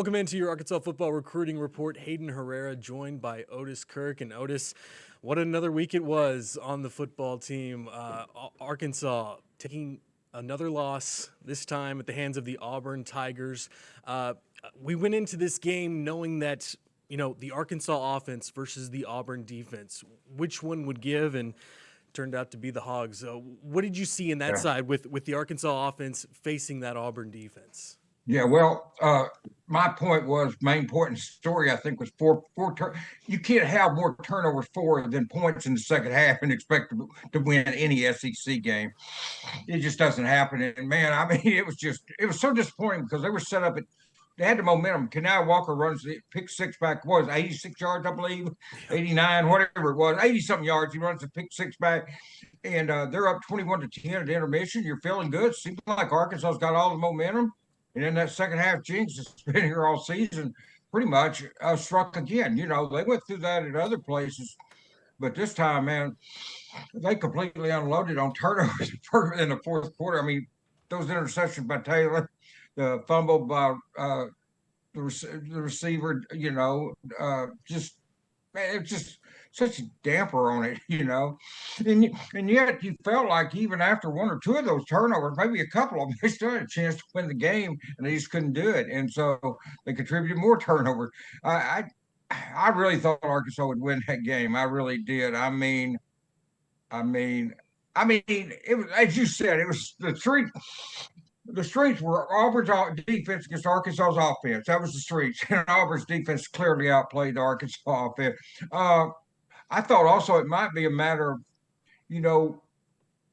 Welcome into your Arkansas football recruiting report. Hayden Herrera joined by Otis Kirk. And Otis, what another week it was on the football team. Arkansas taking another loss, this time at the hands of the Auburn Tigers. We went into this game knowing that, the Arkansas offense versus the Auburn defense, which one would give, and turned out to be the Hogs. What did you see in that side with the Arkansas offense facing that Auburn defense? Yeah, well, my point was main point in the story, I think, was four. You can't have more turnovers than points in the second half and expect to win any SEC game. It just doesn't happen. And man, I mean, it was so disappointing because they were set up they had the momentum. Kanai Walker runs the pick six back, was 86 yards, I believe, 89, whatever it was, 80-something yards. He runs the pick six back, and they're up 21-10 at intermission. You're feeling good. Seems like Arkansas's got all the momentum. And then that second half jinx that's been here all season pretty much struck again. They went through that at other places. But this time, man, they completely unloaded on turnovers in the fourth quarter. I mean, those interceptions by Taylor, the fumble by the receiver, just it's just such a damper on it, and yet you felt like even after one or two of those turnovers, maybe a couple of them, they still had a chance to win the game, and they just couldn't do it, and so they contributed more turnovers. I really thought Arkansas would win that game. I really did. I mean, it was, as you said, it was the street. The streets were Auburn's defense against Arkansas's offense. That was the streets. And Auburn's defense clearly outplayed the Arkansas offense. I thought also it might be a matter of,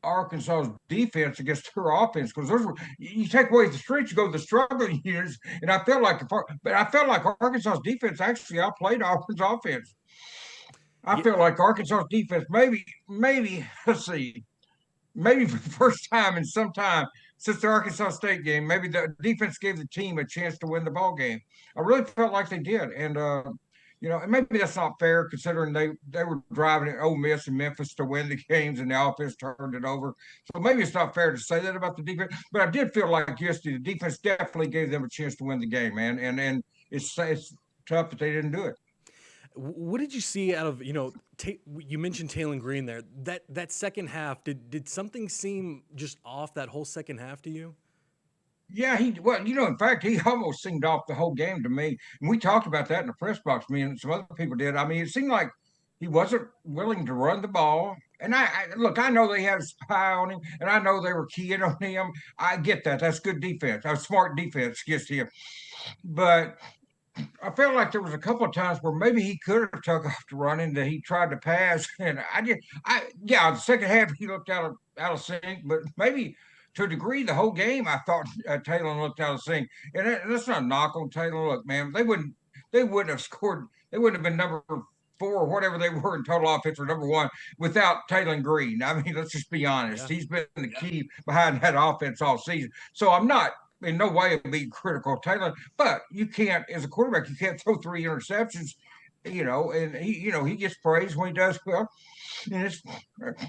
Arkansas's defense against her offense, because you take away the streets, you go to the struggling units, and I felt like Arkansas's defense actually outplayed Auburn's offense. I feel like Arkansas's defense maybe let's see, maybe for the first time in some time since the Arkansas State game, maybe the defense gave the team a chance to win the ball game. I really felt like they did, and and maybe that's not fair considering they were driving at Ole Miss and Memphis to win the games, and the offense turned it over. So maybe it's not fair to say that about the defense, but I did feel like yesterday the defense definitely gave them a chance to win the game, man. And it's tough that they didn't do it. What did you see out of, you mentioned Taylor Green there, that second half, did something seem just off that whole second half to you? Yeah, in fact, he almost seemed off the whole game to me. And we talked about that in the press box, me and some other people did. I mean, it seemed like he wasn't willing to run the ball. And look, I know they had a spy on him, and I know they were keying on him. I get that. That's good defense. That's smart defense against him. But I felt like there was a couple of times where maybe he could have took off the running that he tried to pass, and the second half he looked out of sync, but maybe to a degree the whole game I thought Taylor looked out of sync, and that's not a knock on Taylor. Look, man, they wouldn't have scored, they wouldn't have been number 4 or whatever they were in total offense or number 1 without Taylor Green. I mean, let's just be honest. He's been the key behind that offense all season. So I'm not in no way being critical of Taylor, but you can't, as a quarterback, you can't throw 3 interceptions, and he gets praised when he does well. And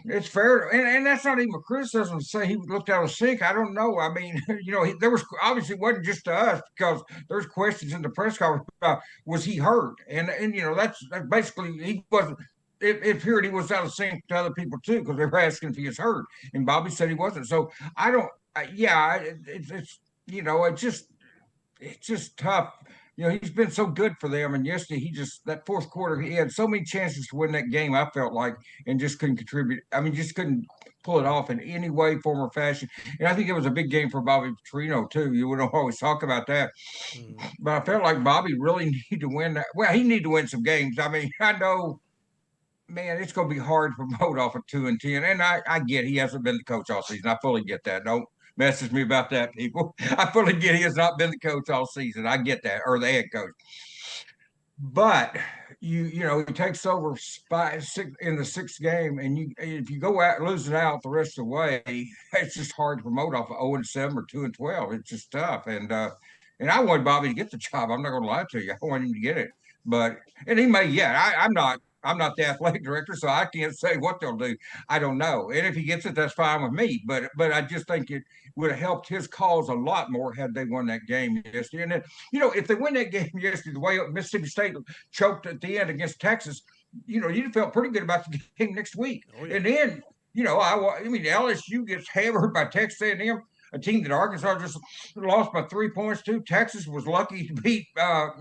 it's fair, and that's not even a criticism to say he looked out of sync. I don't know. I mean, there was obviously it wasn't just to us, because there's questions in the press conference about was he hurt, and that's basically he wasn't. It appeared he was out of sync to other people too, because they were asking if he was hurt, and Bobby said he wasn't. So I don't. It's just tough. He's been so good for them, and yesterday that fourth quarter he had so many chances to win that game. I felt like, and just couldn't contribute. I mean, just couldn't pull it off in any way, form, or fashion. And I think it was a big game for Bobby Petrino too. You would always talk about that, but I felt like Bobby really needed to win that. Well, he needed to win some games. I mean, I know. Man, it's going to be hard to promote off of 2-10, and I get he hasn't been the coach all season. I fully get that. Don't message me about that, people. I fully get he has not been the coach all season. I get that, or the head coach. But he takes over in the 6th game, and if you go out losing out the rest of the way, it's just hard to promote off of 0-7 or 2-12. It's just tough, and I wanted Bobby to get the job. I'm not going to lie to you. I wanted him to get it, and he may. Yeah, I'm not. I'm not the athletic director, so I can't say what they'll do. I don't know. And if he gets it, that's fine with me. But I just think it would have helped his cause a lot more had they won that game yesterday. And then, if they win that game yesterday, the way Mississippi State choked at the end against Texas, you felt pretty good about the game next week. Oh, yeah. And then, I mean, LSU gets hammered by Texas A&M, a team that Arkansas just lost by 3 points to. Texas was lucky to beat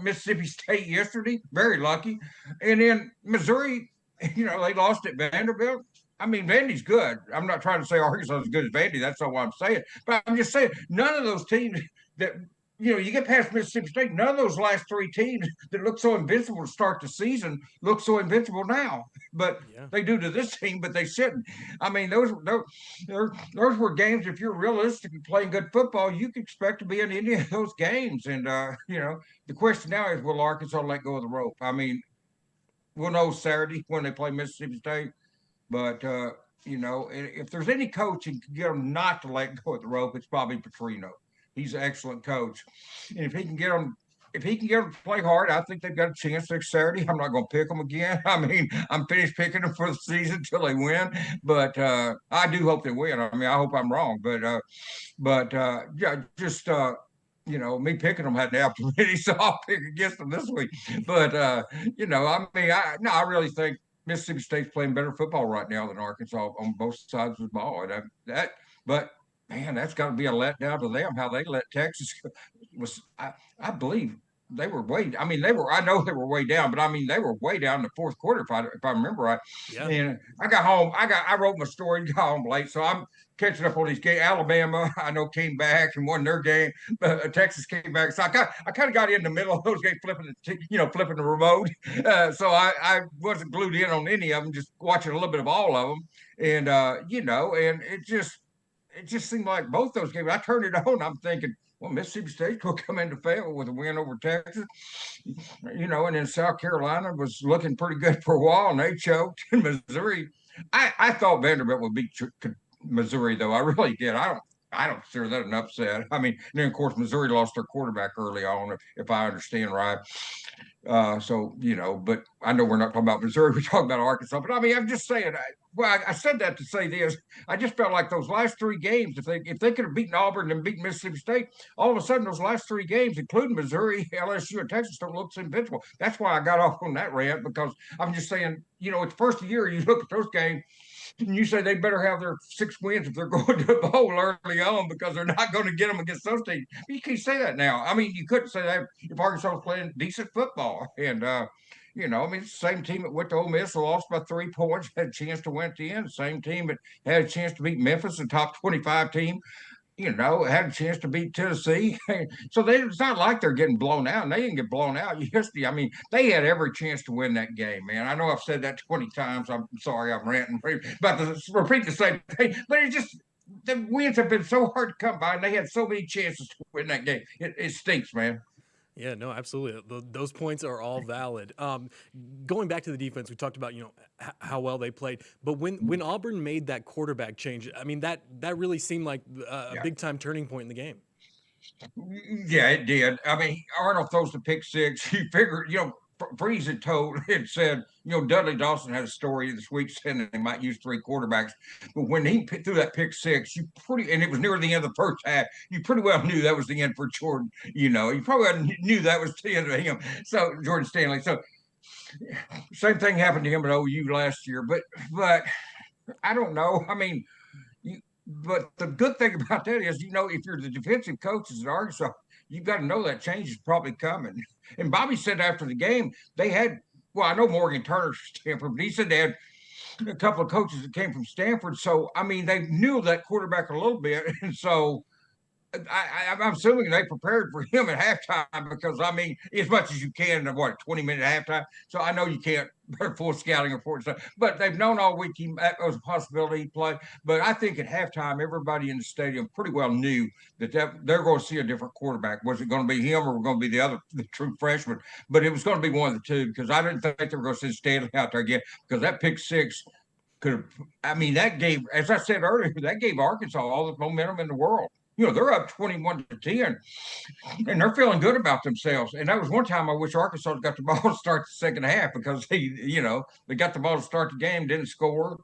Mississippi State yesterday, very lucky. And then Missouri, they lost at Vanderbilt. I mean, Vandy's good. I'm not trying to say Arkansas is as good as Vandy. That's not what I'm saying. But I'm just saying none of those teams that you get past Mississippi State, none of those last three teams that look so invincible to start the season look so invincible now. But they do to this team, but they shouldn't. I mean, those were games. If you're realistic and playing good football, you can expect to be in any of those games. And the question now is, will Arkansas let go of the rope? I mean, we'll know Saturday when they play Mississippi State. But if there's any coach who can get them not to let go of the rope, it's probably Petrino. He's an excellent coach, and if he can get them to play hard, I think they've got a chance next Saturday. I'm not going to pick them again. I mean, I'm finished picking them for the season until they win. But I do hope they win. I mean, I hope I'm wrong. But just me picking them had the opportunity, so I'll pick against them this week. But I really think Mississippi State's playing better football right now than Arkansas on both sides of the ball. And but man, that's got to be a letdown to them. How they let Texas was, I believe they were way. I mean, I know they were way down, but I mean they were way down in the fourth quarter if I remember right. Yeah. And I got home. I wrote my story. Got home late, so I'm catching up on these games. Alabama, I know, came back and won their game. Texas came back, so I kind of got in the middle of those games, flipping the remote. So I wasn't glued in on any of them, just watching a little bit of all of them, and and it just seemed like both those games. I turned it on. I'm thinking, well, Mississippi State will come into Fayetteville with a win over Texas, and then South Carolina was looking pretty good for a while, and they choked. And Missouri, I thought Vanderbilt would beat Missouri, though. I really did. I don't consider that an upset. I mean, and then of course Missouri lost their quarterback early on, if I understand right. But I know we're not talking about Missouri. We're talking about Arkansas. But I mean, I'm just saying. I said that to say this. I just felt like those last three games, if they could have beaten Auburn and beaten Mississippi State, all of a sudden those last three games, including Missouri, LSU, and Texas, don't look so invincible. That's why I got off on that rant, because I'm just saying, it's the first of the year. You look at those games, and you say they better have their 6 wins if they're going to the bowl early on, because they're not going to get them against those teams. You can't say that now. I mean, you couldn't say that if Arkansas was playing decent football. And, I mean, it's the same team that went to Ole Miss, lost by 3 points, had a chance to win at the end. The same team that had a chance to beat Memphis, a top 25 team. Had a chance to beat Tennessee. So it's not like they're getting blown out. And they didn't get blown out yesterday. I mean, they had every chance to win that game, man. I know I've said that 20 times. I'm sorry, I'm ranting about to repeat the same thing. But the wins have been so hard to come by, and they had so many chances to win that game. It stinks, man. Yeah, no, absolutely. Those points are all valid. Going back to the defense, we talked about how well they played, but when Auburn made that quarterback change, I mean that really seemed like a big time turning point in the game. Yeah, it did. I mean, Arnold throws the pick six. You figure, Breeze had said, Dudley Dawson had a story this week saying that they might use 3 quarterbacks. But when he threw that pick six, and it was near the end of the first half, you pretty well knew that was the end for Jordan. You probably knew that was the end of him. So Jordan Stanley. So same thing happened to him at OU last year. But I don't know. I mean, but the good thing about that is, if you're the defensive coaches at Arkansas, you've got to know that change is probably coming. And Bobby said after the game, they had, I know Morgan Turner's from Stanford, but he said they had a couple of coaches that came from Stanford. So, I mean, they knew that quarterback a little bit. And so I'm assuming they prepared for him at halftime, because, I mean, as much as you can in 20-minute halftime. So I know you can't full scouting report and stuff, but they've known all week that was a possibility to play. But I think at halftime, everybody in the stadium pretty well knew that they're going to see a different quarterback. Was it going to be him, or going to be the true freshman? But it was going to be one of the two, because I didn't think they were going to send Stanley out there again, because that pick six could have, I mean, that gave, as I said earlier, that gave Arkansas all the momentum in the world. they're up 21-10, and they're feeling good about themselves. And that was one time I wish Arkansas got the ball to start the second half because they got the ball to start the game, didn't score,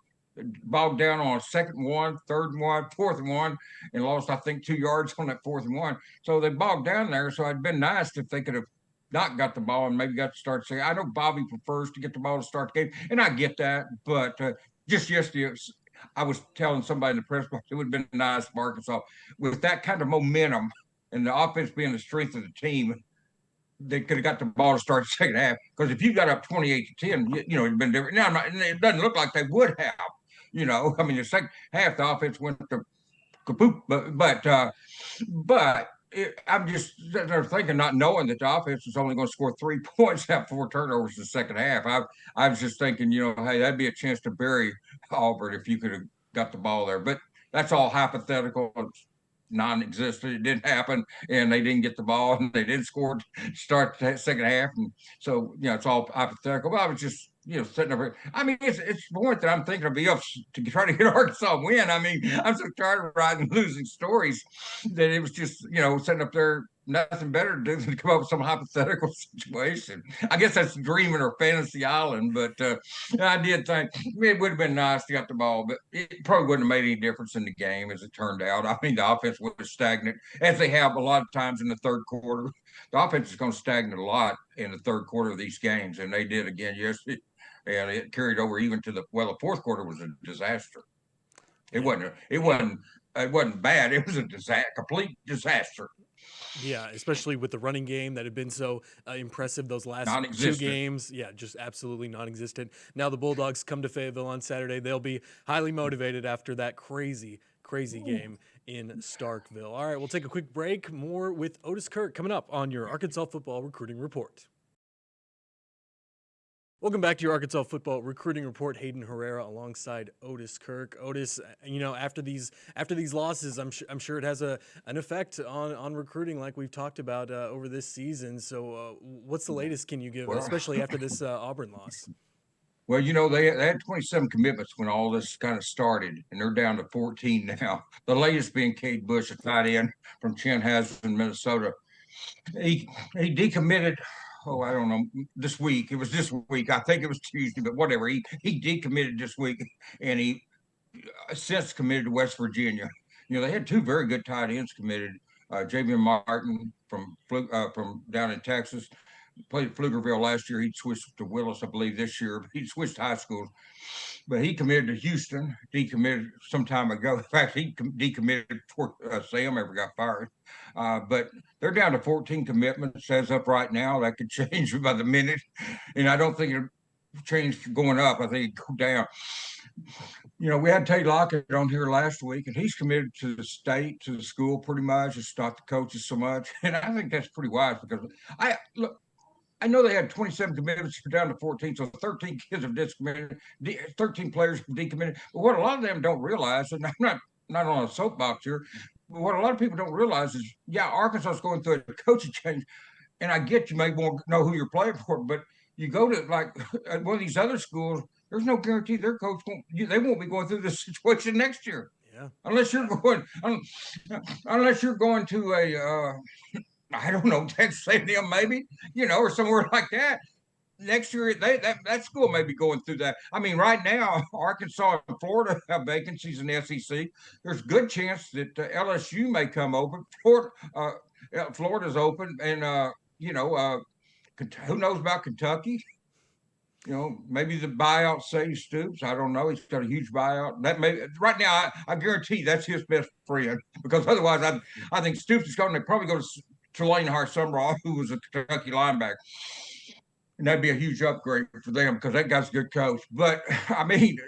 bogged down on a second and one, third and one, fourth and one, and lost, I think, 2 yards on that fourth and one. So they bogged down there. So it'd been nice if they could have not got the ball and maybe got to start saying, I know Bobby prefers to get the ball to start the game, and I get that, but just yesterday, I was telling somebody in the press box it would have been nice for Arkansas with that kind of momentum and the offense being the strength of the team. They could have got the ball to start the second half, because if you got up 28-10, it'd been different. Now it doesn't look like they would have. I mean, the second half the offense went to kapoop, but I'm just thinking, not knowing that the offense was only going to score 3 points, have 4 turnovers in the second half. I was just thinking, hey, that'd be a chance to bury Auburn if you could have got the ball there. But that's all hypothetical. It's non-existent. It didn't happen, and they didn't get the ball, and they didn't score to start the second half. And so, it's all hypothetical. But I was just, sitting over. I mean, it's the point that I'm thinking of be up to try to get Arkansas win. I mean, I'm so tired of writing losing stories that it was just, sitting up there, nothing better to do than to come up with some hypothetical situation. I guess that's dreaming or fantasy island, but I did think it would have been nice to get the ball, but it probably wouldn't have made any difference in the game as it turned out. I mean, the offense was stagnant, as they have a lot of times in the third quarter. The offense is going to stagnate a lot in the third quarter of these games, and they did again yesterday. And it carried over even to the fourth quarter was a disaster. It wasn't bad. It was a complete disaster. Yeah, especially with the running game that had been so impressive those last 2 games. Yeah, just absolutely non-existent. Now the Bulldogs come to Fayetteville on Saturday. They'll be highly motivated after that crazy game in Starkville. All right, we'll take a quick break. More with Otis Kirk coming up on your Arkansas Football Recruiting Report. Welcome back to your Arkansas Football Recruiting Report. Hayden Herrera alongside Otis Kirk. Otis, after these losses, I'm sure it has an effect on recruiting, like we've talked about over this season. So, what's the latest can you give, especially after this Auburn loss? Well, they had 27 commitments when all this kind of started, and they're down to 14 now. The latest being Cade Bush, a tight end from Chanhassen, Minnesota. He decommitted. Oh, I don't know. This week, it was this week. I think it was Tuesday, but whatever. He decommitted this week, and he since committed to West Virginia. They had 2 very good tight ends committed. Javion Martin from down in Texas, played at Pflugerville last year. He switched to Willis, I believe, this year. He switched high schools, but he committed to Houston. Decommitted some time ago. In fact, he decommitted before Sam ever got fired. But they're down to 14 commitments as of right now. That could change by the minute, and I don't think it'll change going up. I think it'll go down. We had Tate Lockett on here last week, and he's committed to the state, to the school pretty much. It's not the coaches so much. And I think that's pretty wise, because I know they had 27 commitments down to 14, so 13 kids have decommitted, 13 players have decommitted. But what a lot of them don't realize, and I'm not on a soapbox here, but what a lot of people don't realize is, Arkansas is going through a coaching change, and I get you may want to know who you're playing for, but you go to like one of these other schools, there's no guarantee their coach they won't be going through this situation next year. Yeah. Unless you're going to a I don't know, Texas A&M maybe, or somewhere like that. Next year, that school may be going through that. I mean, right now, Arkansas and Florida have vacancies in the SEC. There's a good chance that LSU may come open. Florida's open, and who knows about Kentucky? Maybe the buyout saves Stoops. I don't know. He's got a huge buyout. That right now, I guarantee that's his best friend, because otherwise, I think Stoops is going to probably go to Tulane Har-Sumrall, who was a Kentucky linebacker. And that'd be a huge upgrade for them, because that guy's a good coach. But I mean,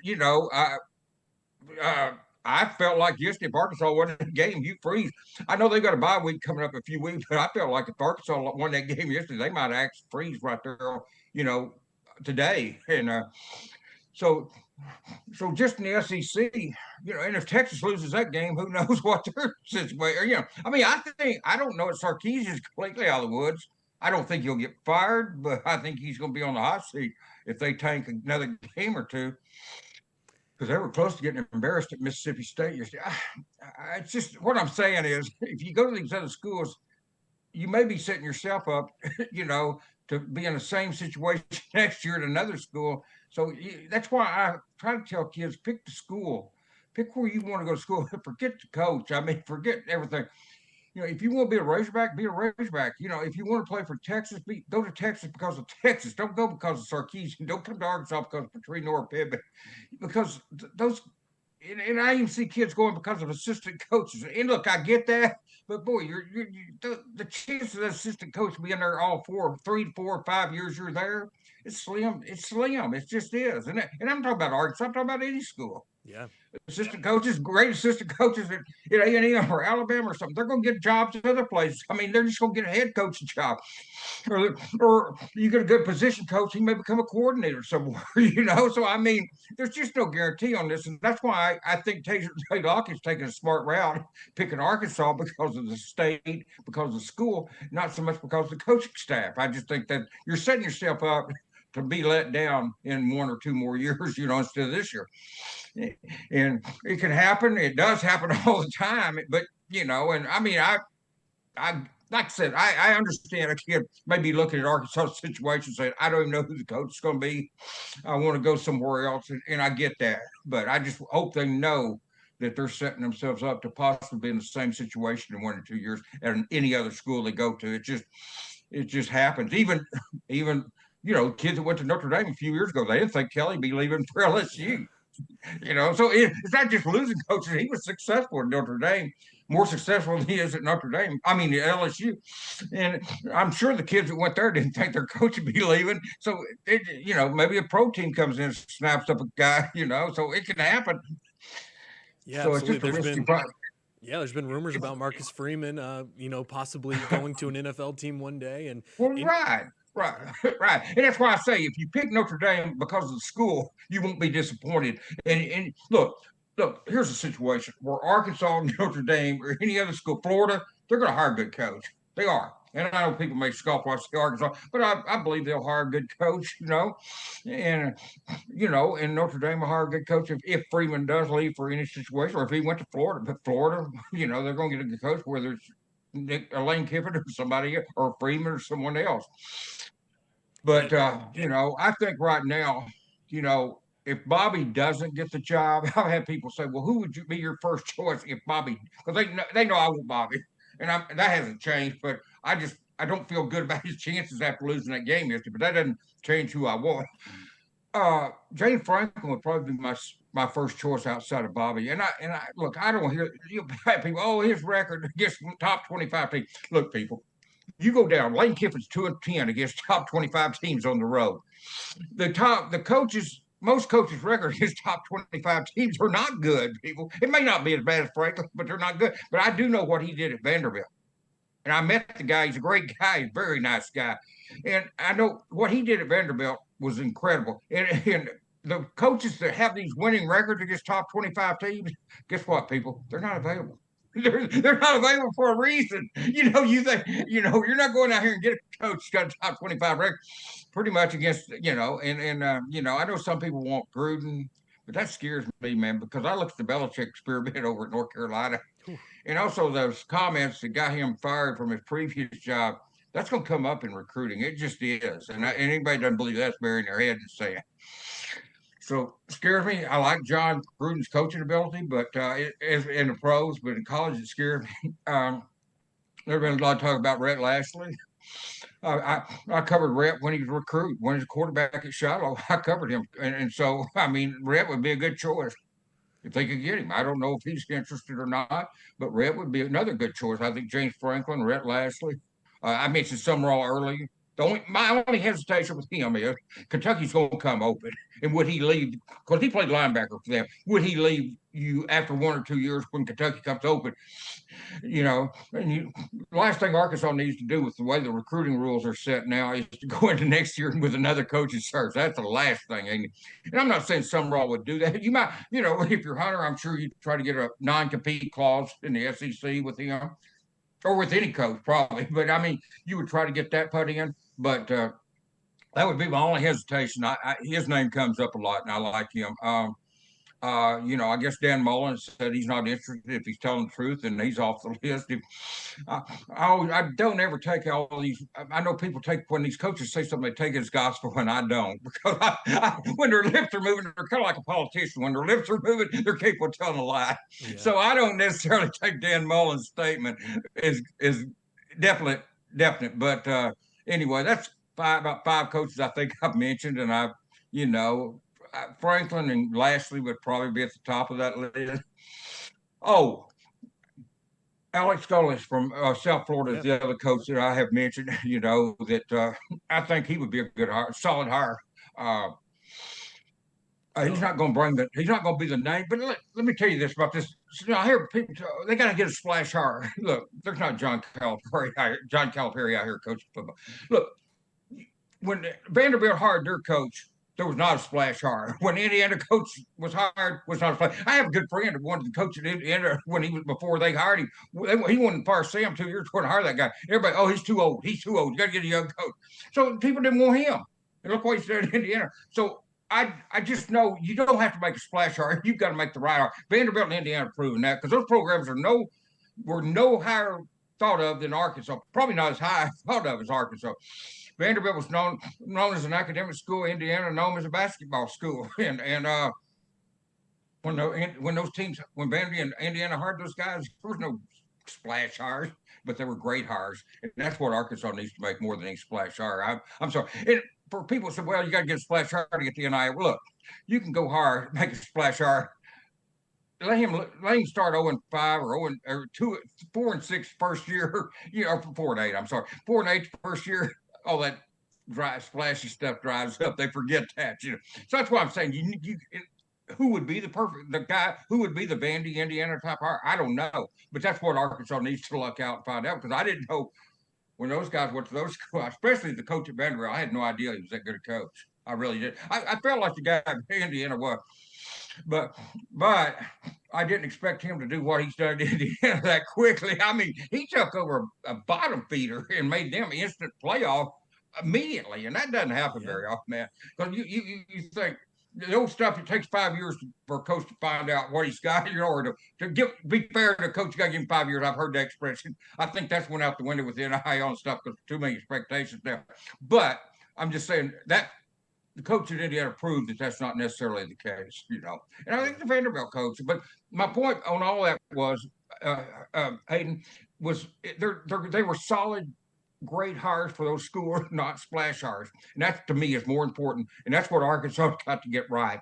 I felt like yesterday, if Arkansas won the game, you freeze. I know they've got a bye week coming up in a few weeks, but I felt like if Arkansas won that game yesterday, they might actually freeze right there, today. And so just in the SEC, and if Texas loses that game, who knows what their situation. I mean, I don't know if Sarkisian's completely out of the woods. I don't think he'll get fired, but I think he's going to be on the hot seat if they tank another game or two. because they were close to getting embarrassed at Mississippi State yesterday. It's just what I'm saying is, if you go to these other schools, you may be setting yourself up, to be in the same situation next year at another school. So that's why I try to tell kids, pick the school, pick where you want to go to school. Forget the coach. I mean, forget everything. If you want to be a Razorback, be a Razorback. If you want to play for Texas, go to Texas because of Texas. Don't go because of Sarkeesian. Don't come to Arkansas because of Petrino or Pittman, because those. And I even see kids going because of assistant coaches. And look, I get that, but boy, the chance of the assistant coach being there all 3, 4, 5 years you're there, it's slim. It's slim. It just is. And I'm talking about Arkansas. I'm talking about any school. Yeah. Assistant coaches, great assistant coaches at A&M or Alabama or something, they're going to get jobs at other places. I mean, they're just going to get a head coaching job. Or you get a good position coach, he may become a coordinator somewhere, So, I mean, there's just no guarantee on this. And that's why I think Taylor Hawkins taking a smart route, picking Arkansas because of the state, because of the school, not so much because of the coaching staff. I just think that you're setting yourself up to be let down in 1 or 2 more years, instead of this year. And it can happen. It does happen all the time. But and I mean, I like I said, I understand a kid maybe looking at Arkansas situation saying, I don't even know who the coach is going to be. I want to go somewhere else, and I get that. But I just hope they know that they're setting themselves up to possibly be in the same situation in 1 or 2 years at any other school they go to. It just happens. Even kids that went to Notre Dame a few years ago, they didn't think Kelly be leaving for LSU. So it's not just losing coaches. He was successful at Notre Dame, more successful than he is at Notre Dame. I mean, at LSU. And I'm sure the kids that went there didn't think their coach would be leaving. So, maybe a pro team comes in and snaps up a guy, so it can happen. Yeah, So absolutely. it's just a risky product. Yeah, there's been rumors about Marcus Freeman, possibly going to an NFL team one day. And right. Right. And that's why I say, if you pick Notre Dame because of the school, you won't be disappointed. And look, here's the situation where Arkansas, Notre Dame, or any other school, Florida, they're going to hire a good coach. They are. And I know people may scoff watch the Arkansas, but I believe they'll hire a good coach, and and Notre Dame will hire a good coach if Freeman does leave for any situation, or if he went to Florida. But Florida, they're going to get a good coach, whether it's Lane Kiffin or somebody, or Freeman or someone else. But I think right now, if Bobby doesn't get the job, I've had people say, "Well, who would you be your first choice if Bobby?" Because they know I want Bobby, and that hasn't changed. But I don't feel good about his chances after losing that game yesterday. But that doesn't change who I want. Jane Franklin would probably be my first choice outside of Bobby. And I look, I don't hear people. Oh, his record against top 25 teams. Look, people, you go down. Lane Kiffin's 2-10 against top 25 teams on the road. Most coaches' record against top 25 teams are not good, people. It may not be as bad as Franklin, but they're not good. But I do know what he did at Vanderbilt. And I met the guy. He's a great guy. He's a very nice guy. And I know what he did at Vanderbilt was incredible. And the coaches that have these winning records against top 25 teams, guess what, people? They're not available. They're not available for a reason. You think, you're not going out here and get a coach who's got a top 25 record pretty much against, I know some people want Gruden, but that scares me, man, because I look at the Belichick experiment over at North Carolina. And also those comments that got him fired from his previous job, that's going to come up in recruiting. It just is. And anybody doesn't believe that's burying their head and saying. So it scares me. I like John Gruden's coaching ability, but in the pros, but in college it scares me. There's been a lot of talk about Rhett Lashley. I covered Rhett when he was recruited, when he was a quarterback at Shiloh. I covered him. And so, I mean, Rhett would be a good choice if they could get him. I don't know if he's interested or not, but Rhett would be another good choice. I think James Franklin, Rhett Lashley. I mentioned Summerall earlier. My only hesitation with him is Kentucky's going to come open. And would he leave? Because he played linebacker for them. Would he leave you after 1 or 2 years when Kentucky comes open? And last thing Arkansas needs to do with the way the recruiting rules are set now is to go into next year with another coaching search. That's the last thing, ain't it? And I'm not saying Summerall would do that. You might, if you're Hunter, I'm sure you'd try to get a non-compete clause in the SEC with him. Or with any coach, probably. But, I mean, you would try to get that put in. But that would be my only hesitation. His name comes up a lot, and I like him. I guess Dan Mullen said he's not interested if he's telling the truth, and he's off the list. I don't ever take all these. I know people take when these coaches say something, they take it as gospel, and I don't because when their lips are moving, they're kind of like a politician. When their lips are moving, they're capable of telling a lie. Yeah. So I don't necessarily take Dan Mullen's statement as definite. But anyway, that's about five coaches I think I've mentioned, and you know, Franklin and Lashley would probably be at the top of that list. Oh, Alex Gullis from South Florida is Yeah. the other coach that I have mentioned. That I think he would be a good hire, solid hire. Uh, he's No. not going to bring the. He's not going to be the name. But let me tell you this about this. I hear people they got to get a splash hire. Look, there's not John Calipari out here coaching football. Look, when Vanderbilt hired their coach, there was not a splash hire. When Indiana coach was hired, was not a splash. I have a good friend who wanted to coach at Indiana when he was before they hired him. He wanted to fire Sam 2 years before to hire that guy. Everybody, oh, he's too old. He's too old. You got to get a young coach. So people didn't want him. And look what he's done in Indiana. So I just know you don't have to make a splash hire. You've got to make the right hire. Vanderbilt and Indiana proven that because those programs were no higher thought of than Arkansas. Probably not as high thought of as Arkansas. Vanderbilt was known as an academic school. Indiana known as a basketball school. And when those teams, when Vanderbilt and Indiana hired those guys, there was no splash hires, but they were great hires. And that's what Arkansas needs to make more than any splash hire. I'm sorry. And for people who say, well, you got to get a splash hire to get the NIL. Well, look, you can go hard, make a splash hire. Let him start 0-5 or 4-6 first year, or 4-8. I'm sorry, 4-8 first year. All that dry, splashy stuff dries up. They forget that. So that's why I'm saying who would be the guy who would be the Vandy Indiana type hire? I don't know, but that's what Arkansas needs to look out and find out because I didn't know when those guys went to those schools, especially the coach at Vanderbilt. I had no idea he was that good a coach. I really did. I felt like the guy at Indiana was, but I didn't expect him to do what he's done in Indiana that quickly. I mean, he took over a bottom feeder and made them instant playoff immediately, and that doesn't happen very often, man. Because you think the old stuff, it takes 5 years for a coach to find out what he's got, or to be fair to a coach, you got to give him 5 years. I've heard that expression. I think that's went out the window with the NIL and stuff because too many expectations there. But I'm just saying that the coach at Indiana proved that that's not necessarily the case. And I think the Vanderbilt coach. But my point on all that was, Hayden, was they were solid, great hires for those schools, not splash hires. And that to me is more important. And that's what Arkansas got to get right.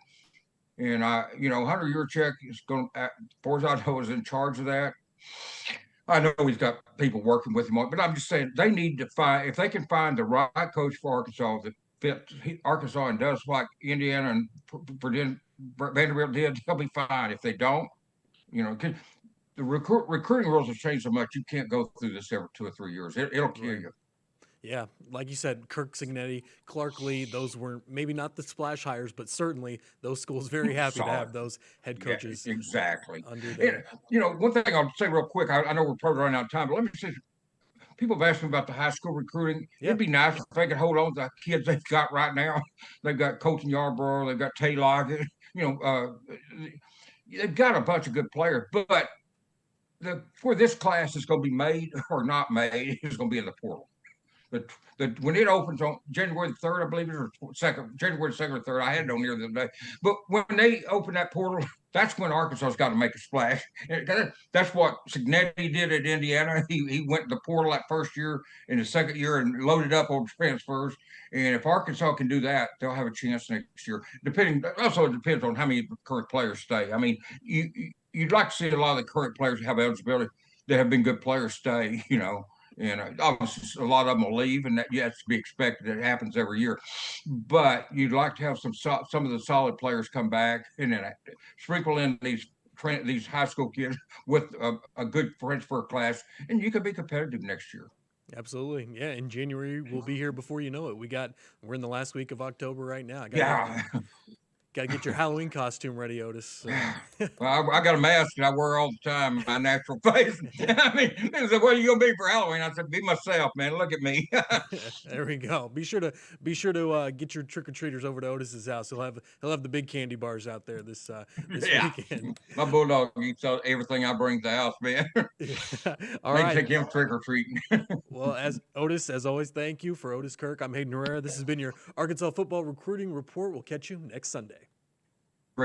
And Hunter Yurchek is going, as far as I know, is in charge of that. I know he's got people working with him on, but I'm just saying they need to find if they can find the right coach for Arkansas that fits Arkansas and does like Indiana and Vanderbilt did, they'll be fine. If they don't, the recruiting rules have changed so much you can't go through this every 2 or 3 years. It'll kill you. Yeah, like you said, Kirk Signetti, Clark Lee, those were maybe not the splash hires, but certainly those schools very happy to have those head coaches. Yeah, exactly. Under there. And, one thing I'll say real quick, I know we're probably running out of time, but let me say, people have asked me about the high school recruiting. Yeah. It'd be nice if they could hold on to the kids they've got right now. They've got Colton Yarborough, they've got Tay Lockett, they've got a bunch of good players, but where this class is going to be made or not made is going to be in the portal. When it opens on January the 3rd, I believe it is, or January the 2nd or 3rd, I had it on here the other day. But when they open that portal, that's when Arkansas's got to make a splash. That's what Signetti did at Indiana. He went to the portal that first year and the second year and loaded up on transfers. And if Arkansas can do that, they'll have a chance next year. Also, it depends on how many current players stay. I mean, you'd like to see a lot of the current players have eligibility that have been good players stay, And obviously, a lot of them will leave, and that's to be expected. It happens every year. But you'd like to have some of the solid players come back, and then sprinkle in these high school kids with a good transfer class, and you could be competitive next year. Absolutely. Yeah. In January, we'll be here before you know it. We're in the last week of October right now. Yeah. Got to get your Halloween costume ready, Otis. So. Well, I got a mask that I wear all the time, my natural face. I mean, they said, "What are you gonna be for Halloween?" I said, "Be myself, man. Look at me." There we go. Be sure to get your trick or treaters over to Otis's house. He'll have the big candy bars out there this Yeah, weekend. my bulldog eats everything I bring to the house, man. All They can right. take him trick or treating. Well, as Otis, as always, thank you for Otis Kirk. I'm Hayden Herrera. This has been your Arkansas football recruiting report. We'll catch you next Sunday.